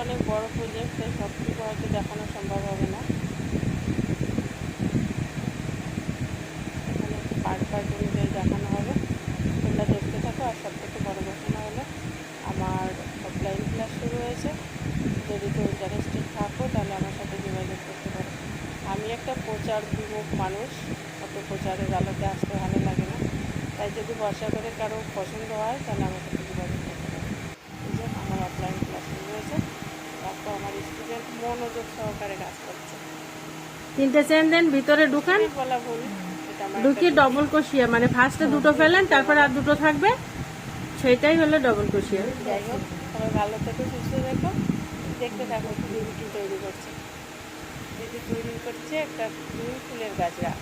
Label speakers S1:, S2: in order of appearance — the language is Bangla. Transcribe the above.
S1: অনেক বড় প্রজেক্ট, তাই সবটুকু হয়তো দেখানো সম্ভব হবে না। এখানে পার্ট অনুযায়ী দেখানো হবে, তোমরা দেখতে থাকো। আর সবথেকে বড় ঘটনা হলো আমার অফলাইন ক্লাস শুরু হয়েছে। যদি কেউ ইন্টারেস্টেড থাকো তাহলে আমার সাথে যোগাযোগ করতে পারো। আমি একটা প্রচার বিমুখ মানুষ, অত প্রচারের আলোতে আসতে ভালো লাগে না, তাই যদি ভরসা করে কারো পছন্দ হয় তাহলে আমার সাথে যোগাযোগ করতে পারো। এই যে আমার অফলাইন ক্লাস শুরু হয়েছে, তারপর আমার স্টুডেন্ট মনোযোগ সহকারে কাজ করছে।
S2: 3টে চেন দেন, ভিতরে ঢুকান,
S1: বলা ভুল, এটা আমার
S2: ঢুকিয়ে ডবল ক্রোশিয়া, মানে ফার্স্টে 2টো ফেলেন, তারপরে আর 2টো থাকবে, সেটাই হলো ডবল ক্রোশিয়া।
S1: যাই হোক, সবাই ভালো থেকো, সুস্থ থেকো। দেখতে থাকো দিদি কী তৈরি করছে। দিদি তৈরি করছে একটা ফুলের গাছরা।